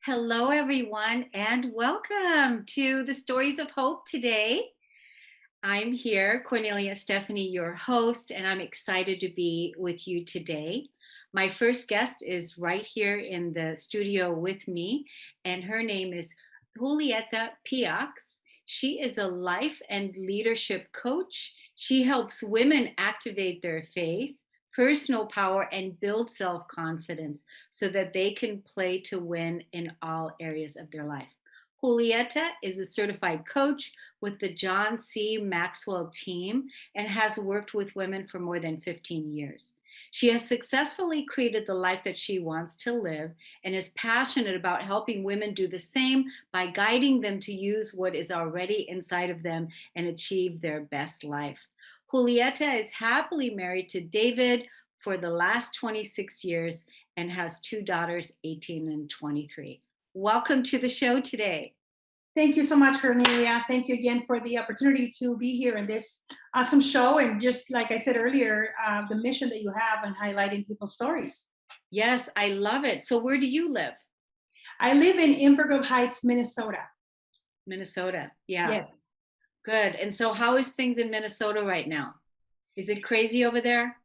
Hello, everyone, and welcome to the Stories of Hope today. I'm here, Kornelia Stephanie, your host, and I'm excited to be with you today. My first guest is right here in the studio with me, and her name is Julieta Piox. She is a life and leadership coach. She helps women activate their faith, personal power, and build self confidence so that they can play to win in all areas of their life. Julieta is a certified coach with the John C. Maxwell team and has worked with women for more than 15 years. She has successfully created the life that she wants to live and is passionate about helping women do the same by guiding them to use what is already inside of them and achieve their best life. Julieta is happily married to David for the last 26 years and has two daughters, 18 and 23. Welcome to the show today. Thank you so much, Cornelia. Thank you again for the opportunity to be here in this awesome show. And just like I said earlier, the mission that you have in highlighting people's stories. Yes, I love it. So where do you live? I live in Inver Grove Heights, Minnesota. Minnesota. Yeah. Yes. Good. And so how is things in Minnesota right now? Is it crazy over there?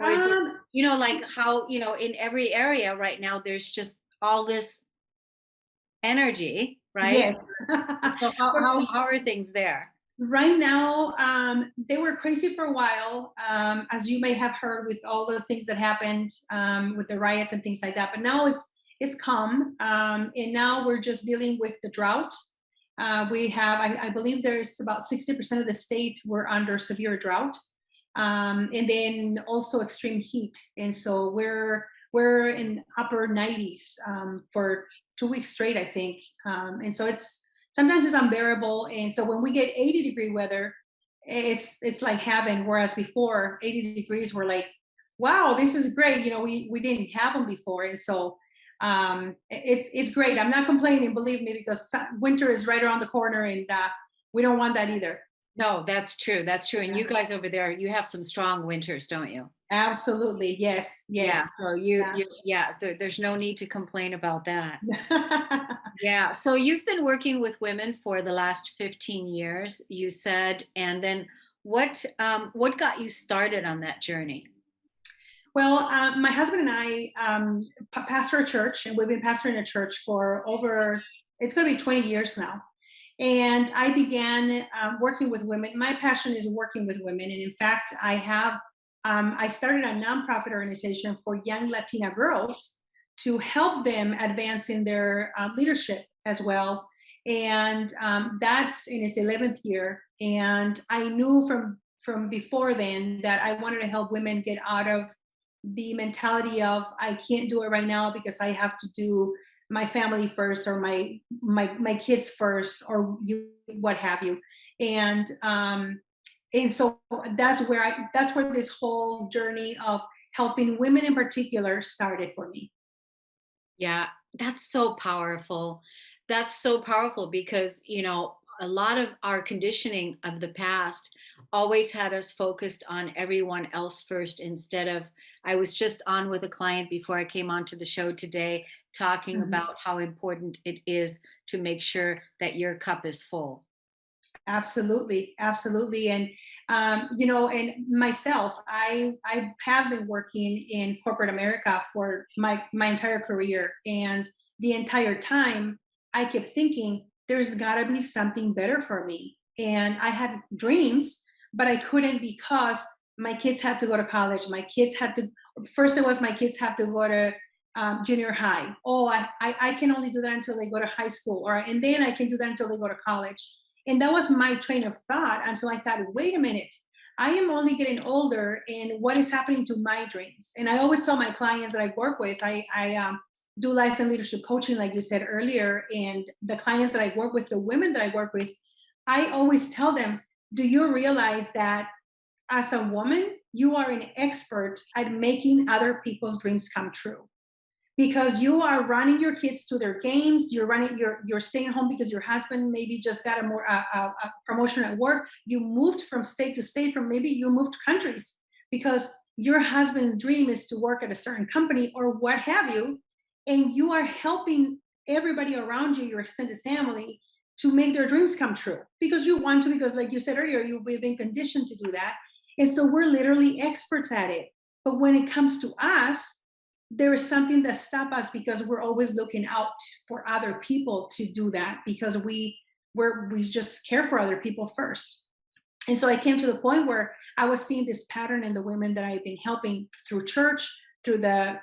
Or is it, like how, in every area right now, there's just all this energy, right? Yes. So how are things there? Right now, they were crazy for a while, as you may have heard with all the things that happened with the riots and things like that. But now it's calm, and now we're just dealing with the drought. We have, I believe, there's about 60% of the state were under severe drought, and then also extreme heat. And so we're in upper 90s for 2 weeks straight, I think. And so sometimes it's unbearable. And so when we get 80-degree weather, it's like heaven. Whereas before, 80 degrees were like, wow, this is great. We didn't have them before. And so it's great. I'm not complaining, believe me, because winter is right around the corner, and we don't want that either. No, that's true. That's true. And you guys over there, you have some strong winters, don't you? Absolutely. Yes. Yeah. So there's no need to complain about that. Yeah. So you've been working with women for the last 15 years, you said, and then what got you started on that journey? Well, my husband and I pastor a church, and we've been pastoring a church for it's going to be 20 years now. And I began working with women. My passion is working with women. And in fact, I started a nonprofit organization for young Latina girls to help them advance in their leadership as well. And that's in its 11th year. And I knew from before then that I wanted to help women get out of the mentality of I can't do it right now because I have to do my family first, or my kids first, or what have you. And so that's where this whole journey of helping women in particular started for me. Yeah, that's so powerful. That's so powerful because, a lot of our conditioning of the past always had us focused on everyone else first instead of, I was just on with a client before I came onto the show today talking about how important it is to make sure that your cup is full. Absolutely. Absolutely. And, and myself, I have been working in corporate America for my entire career. And the entire time I kept thinking, there's got to be something better for me. And I had dreams, but I couldn't because my kids had to go to college. First it was my kids have to go to junior high. Oh, I can only do that until they go to high school. And then I can do that until they go to college. And that was my train of thought until I thought, wait a minute, I am only getting older, and what is happening to my dreams? And I always tell my clients that I work with, I do life and leadership coaching, like you said earlier, and the clients that I work with, the women that I work with, I always tell them, do you realize that as a woman, you are an expert at making other people's dreams come true? Because you are running your kids to their games, you're staying home because your husband maybe just got a promotion at work. You moved from state to state, from maybe you moved countries because your husband's dream is to work at a certain company or what have you, and you are helping everybody around you, your extended family, to make their dreams come true because you want to, because like you said earlier, we've been conditioned to do that. And so we're literally experts at it. But when it comes to us, there is something that stops us because we're always looking out for other people to do that because we just care for other people first. And so I came to the point where I was seeing this pattern in the women that I've been helping through church, through the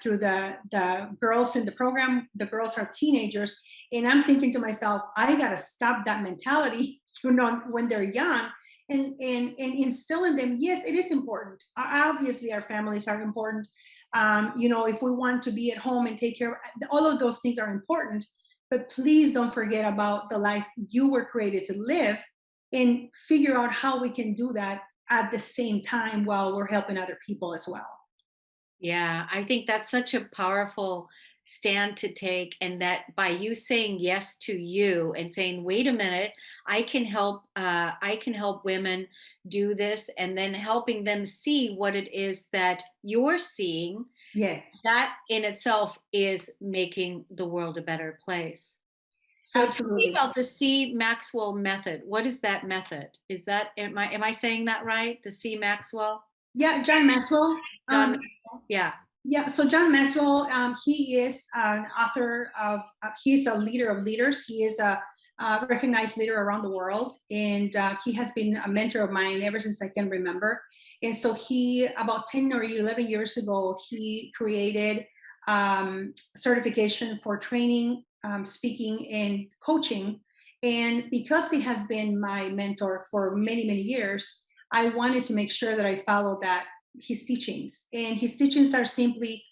girls in the program. The girls are teenagers, and I'm thinking to myself, I gotta stop that mentality, when they're young, and instill in them. Yes, it is important. Obviously, our families are important. If we want to be at home and take care of all of those things are important, but please don't forget about the life you were created to live and figure out how we can do that at the same time while we're helping other people as well. Yeah, I think that's such a powerful stand to take. And that by you saying yes to you and saying, wait a minute, I can help women do this, and then helping them see what it is that you're seeing, Yes, that in itself is making the world a better place. So tell me absolutely. about the C Maxwell method. What is that method? Is that am I saying that right? The C Maxwell? Yeah, John Maxwell. John Maxwell? Yeah. Yeah, so John Maxwell, he is an author of, he's a leader of leaders. He is a recognized leader around the world. And he has been a mentor of mine ever since I can remember. And so he, about 10 or 11 years ago, he created certification for training, speaking, and coaching. And because he has been my mentor for many, many years, I wanted to make sure that I followed that his teachings, and his teachings are simply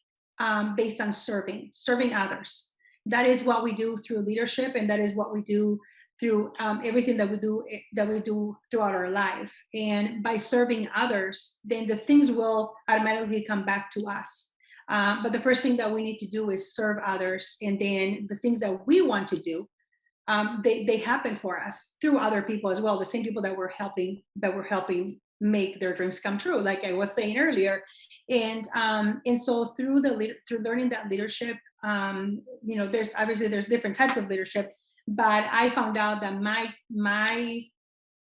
based on serving others. That is what we do through leadership, and that is what we do through everything that we do throughout our life. And by serving others, then the things will automatically come back to us. But the first thing that we need to do is serve others, and then the things that we want to do, they happen for us through other people as well, the same people that we're helping make their dreams come true, like I was saying earlier. And so through learning that leadership, there's different types of leadership, but I found out that my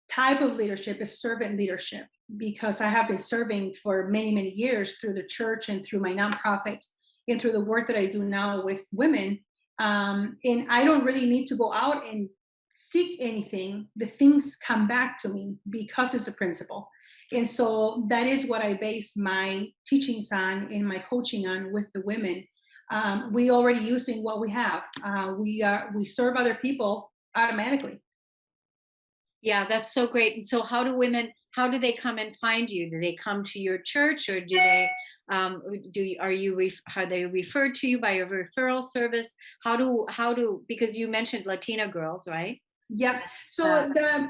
type of leadership is servant leadership, because I have been serving for many, many years through the church and through my nonprofit and through the work that I do now with women. And I don't really need to go out and seek anything. The things come back to me because it's a principle. And so that is what I base my teachings on and my coaching on with the women. We already using what we have. We serve other people automatically. Yeah, that's so great. And so how do they come and find you? Do they come to your church, or do they are they referred to you by a referral service? How do because you mentioned Latina girls, right? Yep. Uh, So the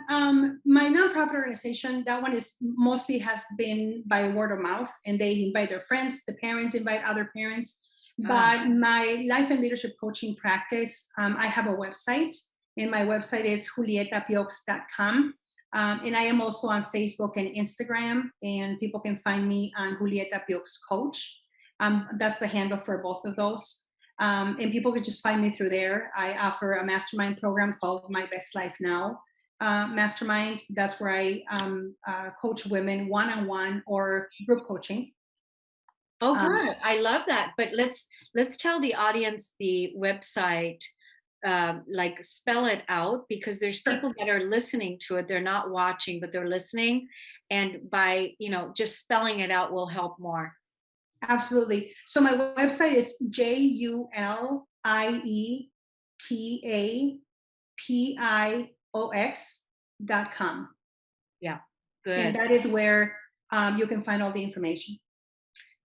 my nonprofit organization, that one is mostly has been by word of mouth, and they invite their friends, the parents invite other parents. ah, But my life and leadership coaching practice, I have a website, and my website is julietapiox.com. And I am also on Facebook and Instagram, and people can find me on Julieta Piox Coach. That's the handle for both of those. And people could just find me through there. I offer a mastermind program called My Best Life Now Mastermind. That's where I coach women one-on-one or group coaching. oh, Um, good. I love that. But let's tell the audience the website. Like spell it out, because there's sure, people that are listening to it. They're not watching, but they're listening, and by just spelling it out will help more. absolutely. So my website is julietapiox.com. Yeah, And good. that is where you can find all the information.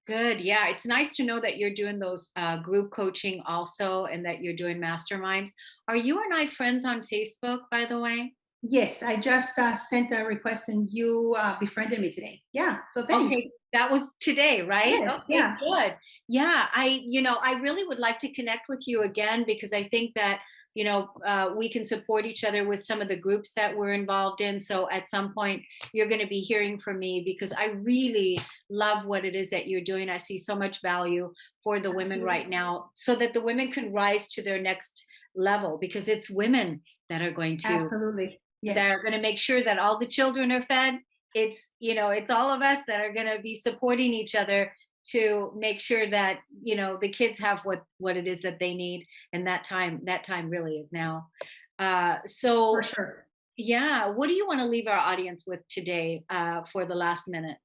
Good. Yeah, it's nice to know that you're doing those group coaching also, and that you're doing masterminds. Are you and I friends on Facebook, by the way? Yes, I just sent a request and you befriended me today. Yeah, so thanks. Okay, that was today, right? Yes, Okay, yeah, good. Yeah, I really would like to connect with you again because I think that, we can support each other with some of the groups that we're involved in. So at some point, you're going to be hearing from me because I really love what it is that you're doing. I see so much value for the women absolutely. right now so that the women can rise to their next level because it's women that are going to Absolutely. that Yes. are going to make sure that all the children are fed. It's all of us that are going to be supporting each other to make sure that the kids have what it is that they need, and that time really is now. For So sure. yeah, what do you want to leave our audience with today, for the last minute?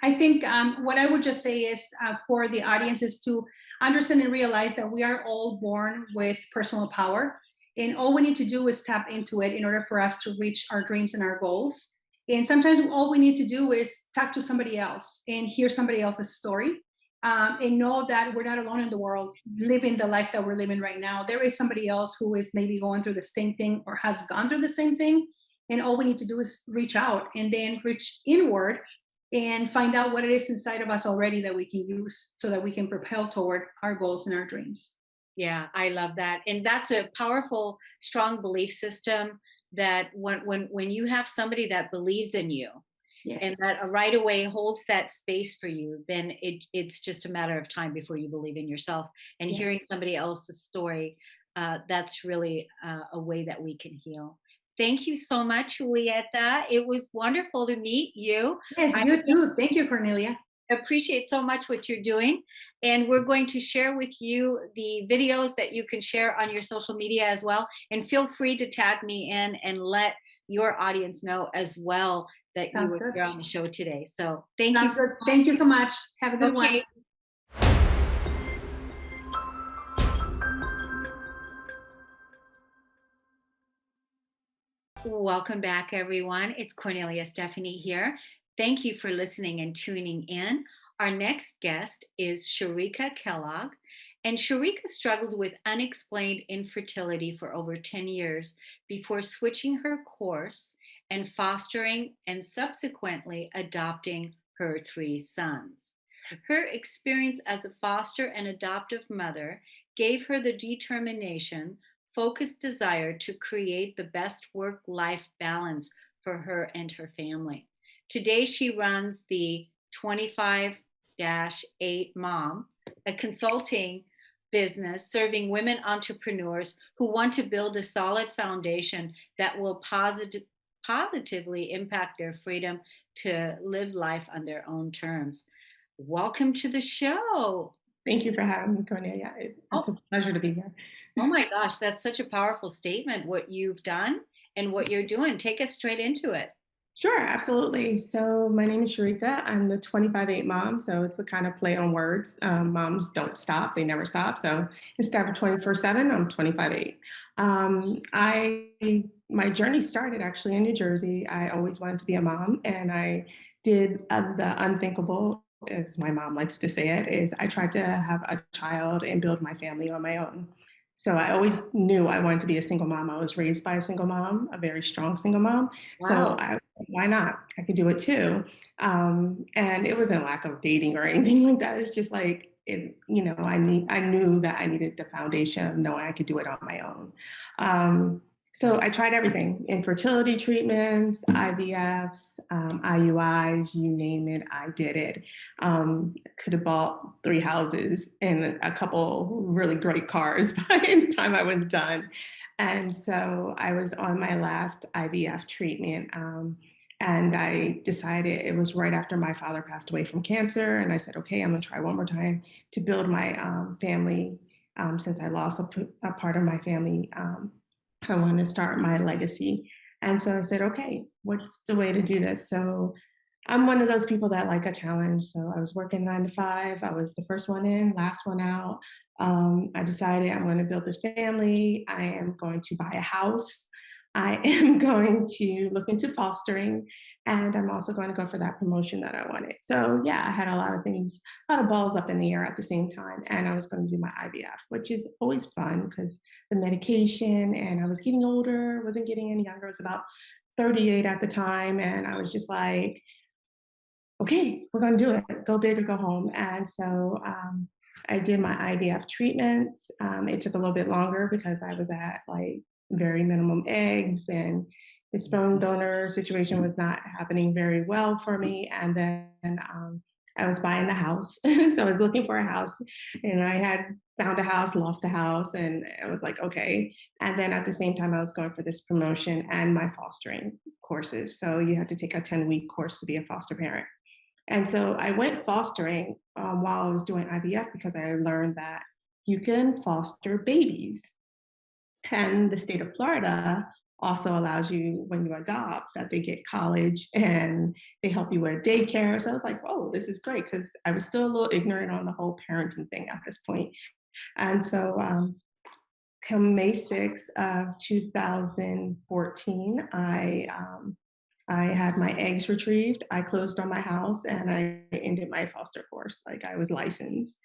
I think what I would just say is for the audience is to understand and realize that we are all born with personal power. And all we need to do is tap into it in order for us to reach our dreams and our goals. And sometimes all we need to do is talk to somebody else and hear somebody else's story, and know that we're not alone in the world living the life that we're living right now. There is somebody else who is maybe going through the same thing or has gone through the same thing. And all we need to do is reach out and then reach inward and find out what it is inside of us already that we can use so that we can propel toward our goals and our dreams. Yeah, I love that. And that's a powerful, strong belief system that when you have somebody that believes in you and Yes. that right away holds that space for you, then it's just a matter of time before you believe in yourself. And hearing Yes. somebody else's story, that's really a way that we can heal. Thank you so much, Julieta. It was wonderful to meet you. Yes, I you too. Thank you, Cornelia. appreciate so much what you're doing. And we're going to share with you the videos that you can share on your social media as well. And feel free to tag me in and let your audience know as well that you Sounds were good. here on the show today. So thank you Sounds good. so Thank you so much. Have a good much. one. Okay. Welcome back, everyone. It's Cornelia Stephanie here. Thank you for listening and tuning in. Our next guest is Sharika Kellogg. And Sharika struggled with unexplained infertility for over 10 years before switching her course and fostering and subsequently adopting her three sons. Her experience as a foster and adoptive mother gave her the determination, focused desire to create the best work life balance for her and her family. Today, she runs the 25 8 Mom, a consulting business serving women entrepreneurs who want to build a solid foundation that will positively impact their freedom to live life on their own terms. Welcome to the show. Thank you for having me, Cornelia. It's Oh, a pleasure to be here. oh my gosh, that's such a powerful statement, what you've done and what you're doing. Take us straight into it. Sure, absolutely. So my name is Sharika. I'm the 25/8 mom. So it's a kind of play on words. Moms don't stop; they never stop. So instead of 24/7, I'm 25/8. My journey started actually in New Jersey. I always wanted to be a mom, and I did the unthinkable, as my mom likes to say it. Is I tried to have a child and build my family on my own. So I always knew I wanted to be a single mom. I was raised by a single mom, a very strong single mom. So Wow. why not? I could do it too. And it wasn't lack of dating or anything like that. It's just like I knew that I needed the foundation of knowing I could do it on my own. So I tried everything: infertility treatments, IVFs, IUIs, you name it, I did it. Could have bought 3 houses and a couple really great cars by the time I was done. And so I was on my last IVF treatment. And I decided it was right after my father passed away from cancer. And I said, okay, I'm going to try one more time to build my family. Since I lost a part of my family, I want to start my legacy. And so I said, okay, what's the way to do this? So I'm one of those people that like a challenge. So I was working 9 to 5. I was the first one in, last one out. I decided I'm going to build this family. I am going to buy a house. I am going to look into fostering. And I'm also going to go for that promotion that I wanted. So yeah, I had a lot of things, a lot of balls up in the air at the same time. And I was going to do my IVF, which is always fun because the medication, and I was getting older, wasn't getting any younger. I was about 38 at the time. And I was just like, okay, we're going to do it, go big or go home. And so I did my IVF treatments. It took a little bit longer because I was at like very minimum eggs, and the sperm donor situation was not happening very well for me. And then I was buying the house. So I was looking for a house, and I had found a house, lost a house, and I was like, okay. And then at the same time, I was going for this promotion and my fostering courses. So you have to take a 10-week course to be a foster parent. And so I went fostering while I was doing IVF because I learned that you can foster babies. And the state of Florida also allows you, when you adopt, that they get college and they help you with daycare. So I was like, oh, this is great, because I was still a little ignorant on the whole parenting thing at this point. And so come May 6th of 2014, I had my eggs retrieved. I closed on my house and I ended my foster course. Like, I was licensed,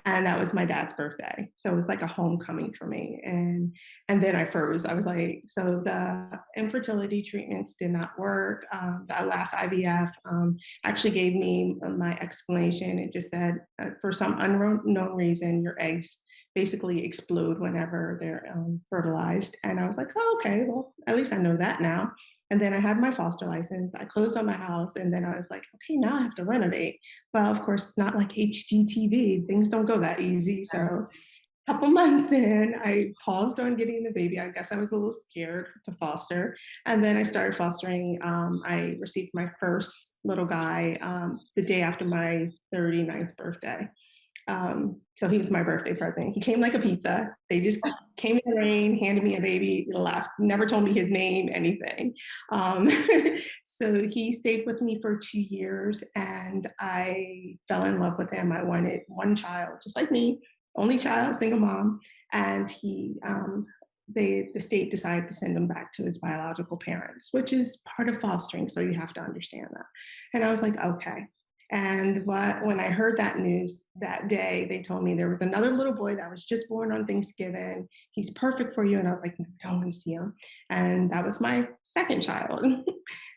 and that was my dad's birthday. So it was like a homecoming for me. And then I froze. I was like, so the infertility treatments did not work. The last IVF actually gave me my explanation. It just said, for some unknown reason, your eggs basically explode whenever they're fertilized. And I was like, oh, okay, well, at least I know that now. And then I had my foster license. I closed on my house, and then I was like, okay, now I have to renovate. Well, of course, it's not like HGTV. Things don't go that easy. So a couple months in, I paused on getting the baby. I guess I was a little scared to foster. And then I started fostering. I received my first little guy the day after my 39th birthday. So he was my birthday present. He came like a pizza. They just came in the rain, handed me a baby, left, never told me his name, anything. Um, so he stayed with me for 2 years, and I fell in love with him. I wanted one child, just like me, only child, single mom. And the state decided to send him back to his biological parents, which is part of fostering. So you have to understand that. And I was like, okay. And when I heard that news that day, they told me there was another little boy that was just born on Thanksgiving. He's perfect for you. And I was like, no, I don't want to see him. And that was my second child.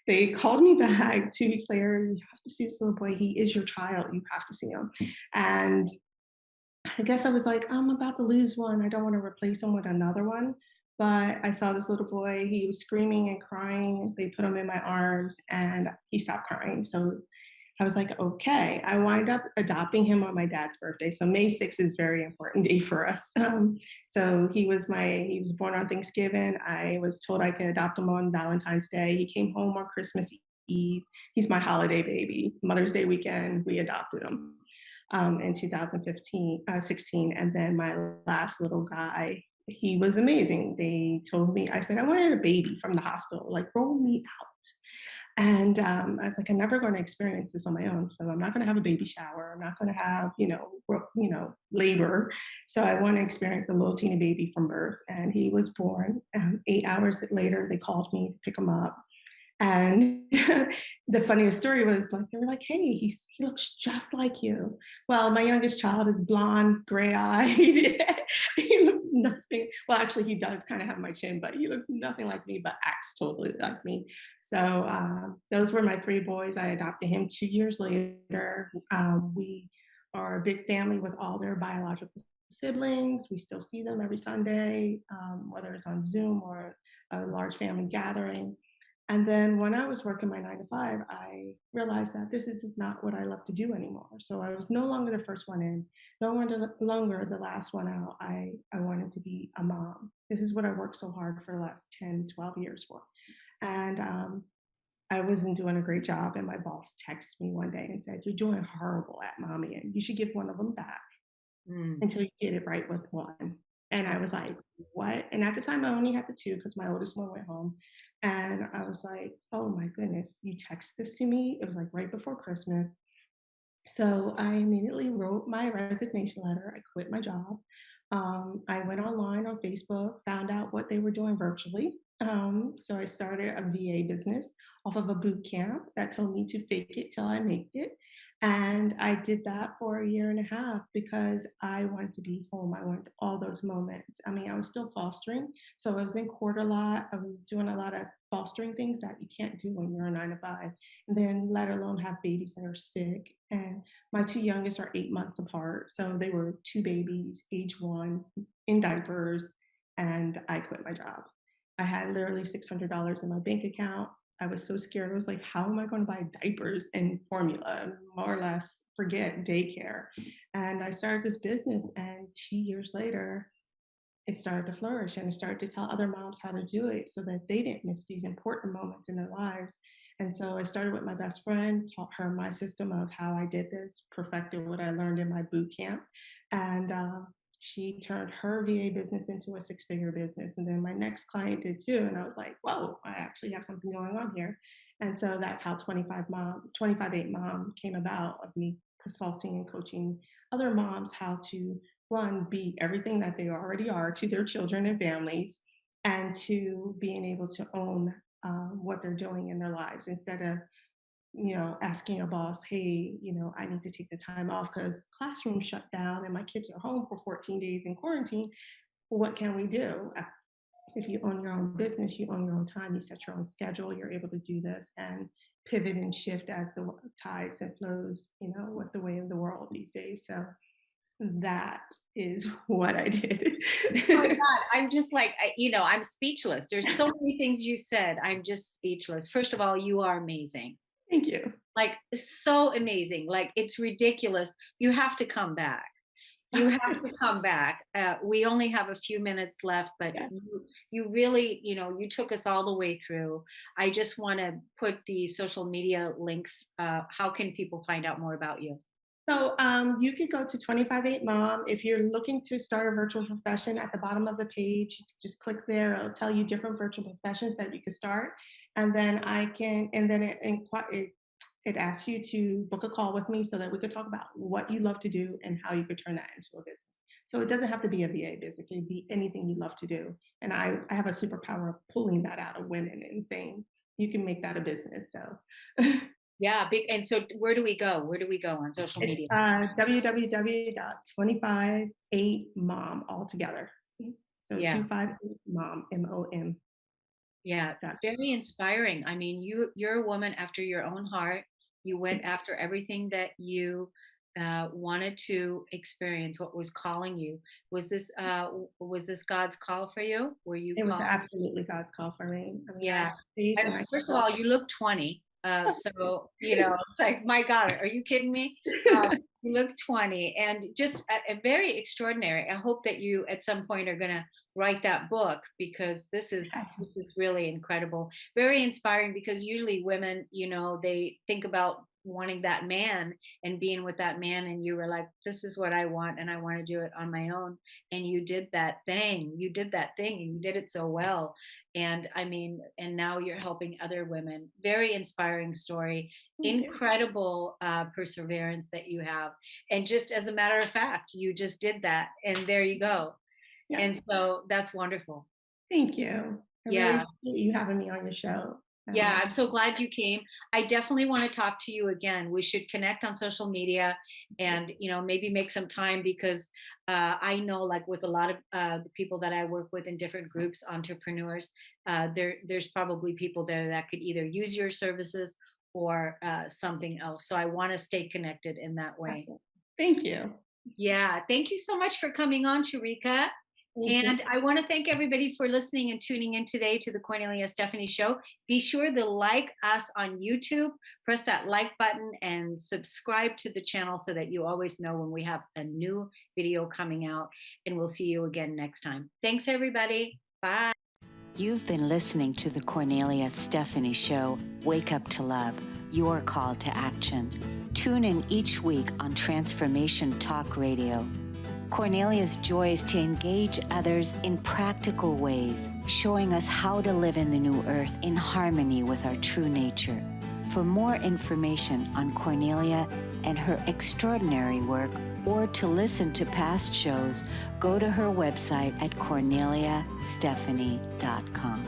They called me back 2 weeks later. You have to see this little boy. He is your child. You have to see him. And I guess I was like, I'm about to lose one. I don't want to replace him with another one. But I saw this little boy. He was screaming and crying. They put him in my arms, and he stopped crying. So I was like, okay. I wind up adopting him on my dad's birthday. So May 6th is a very important day for us. So he was born on Thanksgiving. I was told I could adopt him on Valentine's Day. He came home on Christmas Eve. He's my holiday baby. Mother's Day weekend, we adopted him in 16. And then my last little guy, he was amazing. They told me, I said, I wanted a baby from the hospital, like roll me out. And I was like, I'm never going to experience this on my own. So I'm not going to have a baby shower. I'm not going to have, labor. So I want to experience a little teeny baby from birth. And he was born. 8 hours later, they called me to pick him up. And the funniest story was like, they were like, hey, he looks just like you. Well, my youngest child is blonde, gray eyed. He looks nothing. Well, actually, he does kind of have my chin, but he looks nothing like me, but acts totally like me. So those were my three boys. I adopted him 2 years later. We are a big family with all their biological siblings. We still see them every Sunday, whether it's on Zoom or a large family gathering. And then when I was working my 9 to 5, I realized that this is not what I love to do anymore. So I was no longer the first one in, no longer the last one out. I wanted to be a mom. This is what I worked so hard for the last 10, 12 years for. And I wasn't doing a great job. And my boss texted me one day and said, you're doing horrible at mommy, and you should give one of them back until you get it right with one. And I was like, what? And at the time, I only had the two because my oldest one went home. And I was like, oh my goodness, you text this to me? It was like right before Christmas. So I immediately wrote my resignation letter. I quit my job. I went online on Facebook, found out what they were doing virtually. So I started a VA business off of a boot camp that told me to fake it till I make it. And I did that for a year and a half because I wanted to be home. I wanted all those moments. I mean, I was still fostering. So I was in court a lot. I was doing a lot of fostering things that you can't do when you're a 9 to 5. And then let alone have babies that are sick. And my two youngest are 8 months apart. So they were two babies, age 1, in diapers. And I quit my job. I had literally $600 in my bank account. I was so scared. I was like, how am I going to buy diapers and formula? More or less, forget daycare. And I started this business, and 2 years later, it started to flourish, and I started to tell other moms how to do it so that they didn't miss these important moments in their lives. And so I started with my best friend, taught her my system of how I did this, perfected what I learned in my boot camp. And she turned her VA business into a 6-figure business. And then my next client did too. And I was like, whoa, I actually have something going on here. And so that's how 25-8 Mom came about, of me consulting and coaching other moms how to be everything that they already are to their children and families, and to being able to own what they're doing in their lives, instead of asking a boss, hey, I need to take the time off because classrooms shut down and my kids are home for 14 days in quarantine. What can we do? If you own your own business, you own your own time, you set your own schedule, you're able to do this and pivot and shift as the tides and flows, with the way of the world these days. So that is what I did. Oh my God, I'm just like, I'm speechless. There's so many things you said. I'm just speechless. First of all, you are amazing. Thank you. Like, so amazing. Like, it's ridiculous. You have to come back. You have to come back. We only have a few minutes left, but Yeah. you really, you took us all the way through. I just want to put the social media links. How can people find out more about you? So you could go to 25-8 Mom. If you're looking to start a virtual profession, at the bottom of the page, just click there. It'll tell you different virtual professions that you could start. And then it asks you to book a call with me so that we could talk about what you love to do and how you could turn that into a business. So it doesn't have to be a VA business. It can be anything you love to do. And I have a superpower of pulling that out of women and saying, you can make that a business. So Yeah, big. And so where do we go? Where do we go on social it's media? www.258mom altogether. So Yeah. 258 Mom, MOM. Yeah, very inspiring. I mean, you're a woman after your own heart. You went after everything that you wanted to experience. What was calling you? Was this God's call for you? Were you It was called? absolutely God's call for me. I mean, I Yeah. have faith and I First of all, you look 20. So, it's like, my God, are you kidding me? You look 20, and just a very extraordinary. I hope that you at some point are going to write that book, because this is really incredible. Very inspiring, because usually women, they think about wanting that man and being with that man, and you were like, this is what I want, and I want to do it on my own. And you did that thing. You did that thing, and you did it so well. And I mean, and now you're helping other women. Very inspiring story. Incredible perseverance that you have. And just as a matter of fact, you just did that, and there you go. Yeah. And so that's wonderful. Thank you. I really appreciate you having me on your show. Yeah, I'm so glad you came. I definitely want to talk to you again. We should connect on social media, and maybe make some time, because I know, like, with a lot of the people that I work with in different groups, entrepreneurs, there's probably people there that could either use your services or something else. So I want to stay connected in that way. Thank you. Yeah, thank you so much for coming on, Sharika. And I want to thank everybody for listening and tuning in today to the Cornelia Stephanie Show. Be sure to like us on YouTube, press that like button, and subscribe to the channel so that you always know when we have a new video coming out. And we'll see you again next time. Thanks, everybody. Bye. You've been listening to the Cornelia Stephanie Show, Wake Up to Love, your call to action. Tune in each week on Transformation Talk Radio. Cornelia's joy is to engage others in practical ways, showing us how to live in the new earth in harmony with our true nature. For more information on Cornelia and her extraordinary work, or to listen to past shows, go to her website at corneliastephanie.com.